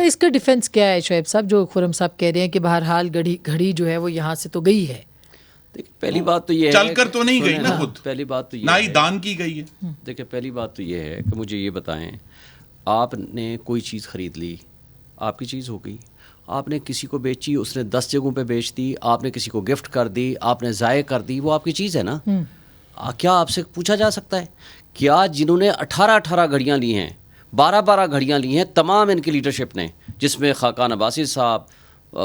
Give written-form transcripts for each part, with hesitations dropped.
اس کا ڈیفینس کیا ہے شعیب صاحب جو خرم صاحب کہہ رہے ہیں کہ بہرحال گھڑی جو ہے وہ یہاں سے تو گئی ہے؟ پہلی بات تو یہ ہے چل کر تو نہیں گئی نا خود، پہلی بات تو یہ نہ ہی دان کی گئی ہے. دیکھیں پہلی بات تو یہ ہے کہ مجھے یہ بتائیں، آپ نے کوئی چیز خرید لی، آپ کی چیز ہو گئی، آپ نے کسی کو بیچی، اس نے 10 جگہوں پہ بیچ دی، آپ نے کسی کو گفٹ کر دی، آپ نے ضائع کر دی، وہ آپ کی چیز ہے نا. کیا آپ سے پوچھا جا سکتا ہے کیا جنہوں نے 18 گھڑیاں لی ہیں، 12 گھڑیاں لی ہیں، تمام ان کی لیڈرشپ نے، جس میں خاقان عباسی صاحب،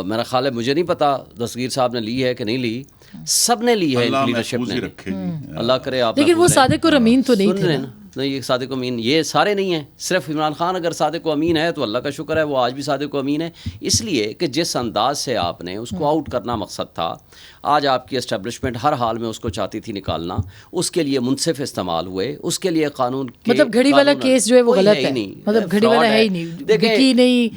میرا خیال ہے مجھے نہیں پتا دستگیر صاحب نے لی ہے کہ نہیں لی، سب نے لی ہے ان کی لیڈرشپ نے. اللہ کرے آپ، لیکن وہ صادق اور امین تو نہیں تھے. نہیں، یہ صادق و امین یہ سارے نہیں ہیں، صرف عمران خان اگر صادق و امین ہے تو اللہ کا شکر ہے، وہ آج بھی صادق و امین ہے. اس لیے کہ جس انداز سے آپ نے اس کو آؤٹ کرنا مقصد تھا، آج آپ کی اسٹیبلشمنٹ ہر حال میں اس کو چاہتی تھی نکالنا، اس کے لیے منصف استعمال ہوئے، اس کے لیے قانون مطلب گھڑی والا کیس جو ہے وہ غلط ہے، مطلب گھڑی والا ہے ہی نہیں، دیکھی نہیں،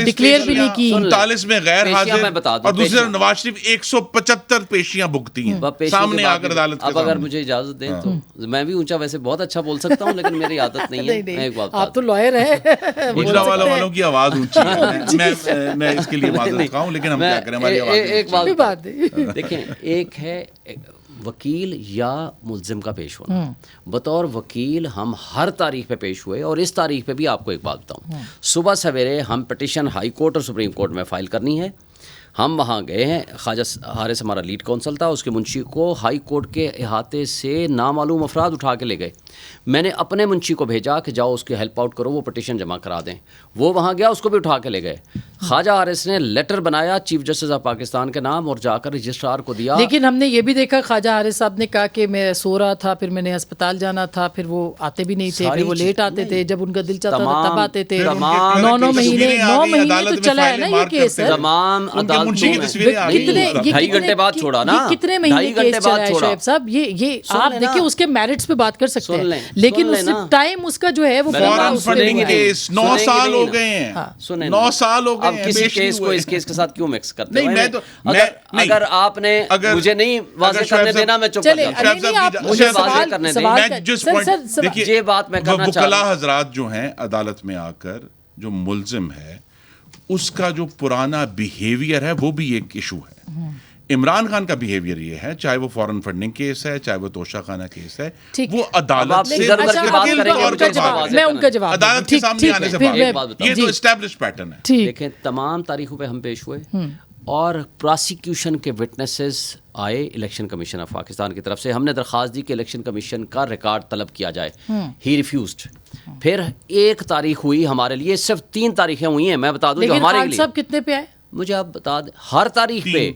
ڈکلیئر بھی نہیں کی، 39 میں غیر حاضر، اور دوسری طرف نواز شریف 175 پیشیاں بھگتی ہیں سامنے آ کر عدالت کے. اب اگر مجھے اجازت دیں تو میں بھی اونچا ویسے بہت اچھا بول سکتا ہوں، لیکن میری عادت نہیں ہے. آپ تو لائر ہیں، گجرا والوں کی آواز اونچی ہے، میں اس کے لیے معذرت خواہ ہوں، لیکن ہم کیا کریں، ہماری آواز ایک بات دیکھیں، ایک ہے وکیل یا ملزم کا پیش ہونا. بطور وکیل ہم ہر تاریخ پہ پیش ہوئے، اور اس تاریخ پہ بھی آپ کو ایک بات بتاؤں، صبح سویرے ہم پٹیشن ہائی کورٹ اور سپریم کورٹ میں فائل کرنی ہے. ہم وہاں گئے ہیں، خواجہ حارث ہمارا لیڈ کونسل تھا، اس کے منشی کو ہائی کورٹ کے احاطے سے نامعلوم افراد اٹھا کے لے گئے. میں نے اپنے منشی کو بھیجا کہ جاؤ اس کی ہیلپ آؤٹ کرو، وہ پٹیشن جمع کرا دیں. وہ وہاں گیا، اس کو بھی اٹھا کے لے گئے. خواجہ حارث نے لیٹر بنایا چیف جسٹس آف پاکستان کے نام اور جا کر رجسٹرار کو دیا. لیکن ہم نے یہ بھی دیکھا خواجہ حارث صاحب نے کہا کہ میں سو رہا تھا، پھر میں نے ہسپتال جانا تھا، پھر وہ آتے بھی نہیں تھے، پھر وہ لیٹ آتے تھے، جب ان کا دل چاہتا تھا تب آتے تھے. 9 مہینے تو چلا ہے نا یہ کیس. تمام ڈھائی گھنٹے بعد چھوڑا نا، کتنے مہینے کیس چلا ہے شعیب صاحب. یہ آپ دیکھیں اس کے میرٹس پہ بات کر سکتے ہیں، لیکن ٹائم اس کا جو ہے وہ 9 سال ہو گئے ہیں. 9 سال ہو گئے ہیں. کسی کیس کو اس کیس کے ساتھ کیوں مکس کرتے ہیں؟ اگر آپ نے مجھے نہیں واضح کرنے دینا، میں چپ کر جاتا ہوں. مجھے واضح کرنے دیں. یہ بات میں کرنا چاہتا ہوں، وکلاء حضرات جو ہیں عدالت میں آ کر، جو ملزم ہے اس کا جو پرانا بیہیویئر ہے وہ بھی ایک ایشو ہے. عمران خان کا بیہیویئر یہ ہے، چاہے وہ فورن فنڈنگ کیس ہے، چاہے وہ توشہ خانہ کیس ہے، وہ عدالت سے عدالت کے سامنے آنے سے بات، یہ تو اسٹیبلش پیٹرن ہے. دیکھیں تمام تاریخوں پہ ہم پیش ہوئے، اور پراسیکیوشن کے وٹنسز آئے الیکشن کمیشن آف پاکستان کی طرف سے. ہم نے درخواست دی کہ الیکشن کمیشن کا ریکارڈ طلب کیا جائے، ہی ریفیوزڈ. پھر ایک تاریخ ہوئی ہمارے لیے، صرف 3 تاریخیں ہوئی ہیں میں بتا دوں جو ہمارے لیے. صاحب کتنے پہ آئے مجھے آپ بتا دیں؟ ہر تاریخ پہ،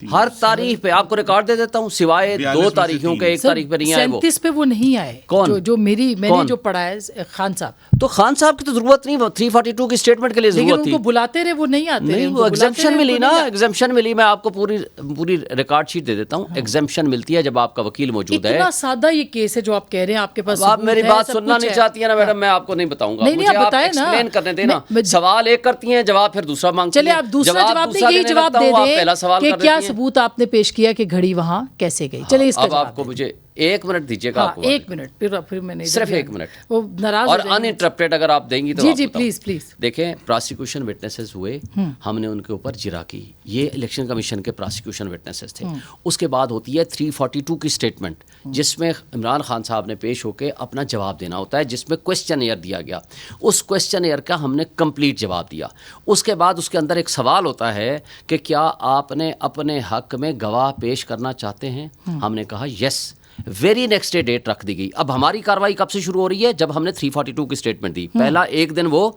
ہر تاریخ پہ آپ کو ریکارڈ دے دیتا ہوں، سوائے 2 تاریخوں کے، 1 تاریخ پہ نہیں آئے. 37 پہ وہ نہیں آئے. کون؟ جو میں نے جو پڑھا ہے خان صاحب. تو خان صاحب کی تو ضرورت نہیں، 342 کی سٹیٹمنٹ کے لیے ضرورت تھی. لیکن ان کو بلاتے رہے، وہ نہیں آتے. نہیں، وہ ایگزمپشن ملی نا، ایگزمپشن ملی. میں آپ کو پوری ریکارڈ شیٹ دے دیتا ہوں. ایگزمپشن ملتی ہے جب آپ کا وکیل موجود ہے. اتنا سادہ یہ کیس ہے جو آپ کہہ رہے ہیں، آپ کے پاس آپ میری بات سننا نہیں چاہتی ہیں نا میڈم، میں آپ کو نہیں بتاؤں گا. مجھے آپ ایکسپلین کرنے دیں نا. سوال ایک کرتی ہیں، جواب پھر دوسرا مانگتی ہیں. چلے آپ دوسرا جواب دیں، یہی جواب دے دیں کہ کیا ثبوت آپ نے پیش کیا کہ گھڑی وہاں کیسے گئی. چلے اس کا اب آپ کو مجھے 1 منٹ دیجیے گا. 1 منٹ پھر میں نے صرف 1 منٹ، وہ ناراض اور ان انٹرپٹیڈ اگر آپ دیں گی تو. جی پلیز. دیکھیں پراسیکیوشن وٹنسز ہوئے، ہم نے ان کے اوپر جرا کی. یہ الیکشن کمیشن کے پراسیکیوشن وٹنسز تھے. اس کے بعد ہوتی ہے 342 کی اسٹیٹمنٹ، جس میں عمران خان صاحب نے پیش ہو کے اپنا جواب دینا ہوتا ہے، جس میں کوسچن ایئر دیا گیا. اس کوسچن ایئر کا ہم نے کمپلیٹ جواب دیا. اس کے بعد اس کے اندر ایک سوال ہوتا ہے کہ کیا آپ نے اپنے حق میں گواہ پیش کرنا چاہتے ہیں؟ ہم نے کہا یس. ویری نیکسٹ ڈے ڈیٹ رکھ دی گئی. اب ہماری کاروائی کب سے شروع ہو رہی ہے؟ جب ہم نے 342 کی اسٹیٹمنٹ دی. پہلا ایک دن وہ،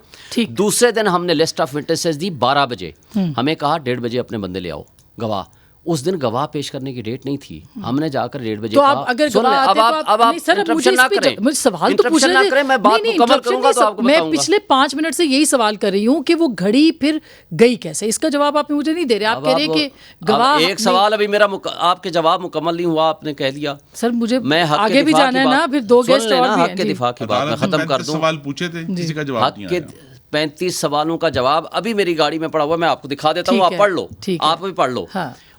دوسرے دن ہم نے لسٹ آف وٹنسز دی 12 بجے. ہمیں کہا 1:30 بجے اپنے بندے لے آؤ گواہ. اس دن گواہ پیش کرنے کی ڈیٹ نہیں تھی. ہم نے جا کر 1:30 بجے اب آپ انٹرپشن نہ کریں، سوال تو پوچھ رہے ہیں. میں بات مکمل کروں گا تو آپ کو بتاؤں گا. میں پچھلے 5 منٹ سے یہی سوال کر رہی ہوں کہ وہ گھڑی پھر گئی کیسے. اس کا جواب آپ مجھے نہیں دے رہے. آپ کہہ رہے کہ گواہ. ایک سوال ابھی میرا آپ کے جواب مکمل نہیں ہوا، آپ نے کہہ دیا. سر مجھے آگے بھی جانا ہے نا، پھر 2 گیسٹ اور بھی ہیں. حق کے دفاع کی بات میں ختم کر دوں. سوال پوچھے تھے، کسی کا جواب نہیں آیا. 35 سوالوں کا جواب ابھی میری گاڑی میں پڑا ہوا، میں آپ کو دکھا دیتا ہوں، آپ پڑھ لو، آپ بھی پڑھ لو.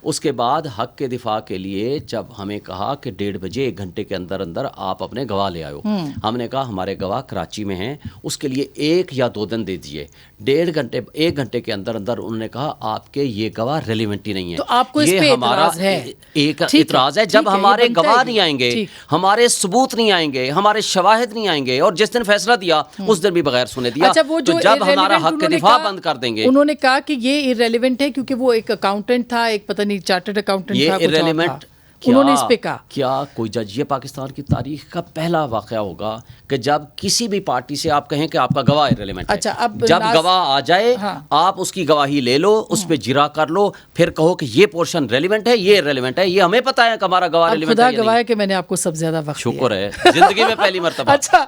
اس کے بعد حق کے دفاع کے لیے جب ہمیں کہا کہ 1.5 بجے 1 گھنٹے کے اندر اندر آپ اپنے گواہ لے آئے ہو، ہم نے کہا ہمارے گواہ کراچی میں ہیں، اس کے لیے 1 یا 2 دن دے دیجیے. 1 گھنٹے کے اندر اندر انہوں نے کہا آپ کے یہ گواہ ریلیونٹ ہی نہیں ہے. تو آپ کو اس پہ اعتراض ہے؟ ایک اعتراض ہے جب ہمارے گواہ نہیں آئیں گے، ہمارے ثبوت نہیں آئیں گے، ہمارے شواہد نہیں آئیں گے، اور جس دن فیصلہ دیا اس دن بھی بغیر سنے دیا. تو جب ہمارا حق کے دفاع بند کر دیں گے. انہوں نے کہا کہ یہ ایرریلیونٹ ہے کیونکہ وہ ایک اکاؤنٹنٹ تھا، ایک پتہ نہیں چارٹرڈ اکاؤنٹنٹ تھا. یہ ایرریلیونٹ انہوں نے اس پہ کہا کیا کوئی جج، یہ پاکستان کی تاریخ کا پہلا واقعہ ہوگا کہ جب کسی بھی پارٹی سے آپ کہیں کہ آپ کا گواہ ایرریلیونٹ ہے. اچھا، اب جب گواہ آ جائے آپ اس کی گواہی لے لو، اس پہ جرا کر لو، پھر کہو کہ یہ پورشن ریلیونٹ ہے، یہ ریلیونٹ ہے. یہ ہمیں پتہ ہے کہ ہمارا گواہ ریلیونٹ ہے. خدا گواہ ہے کہ میں نے آپ کو سب زیادہ وقت شکر ہے، زندگی میں پہلی مرتبہ. اچھا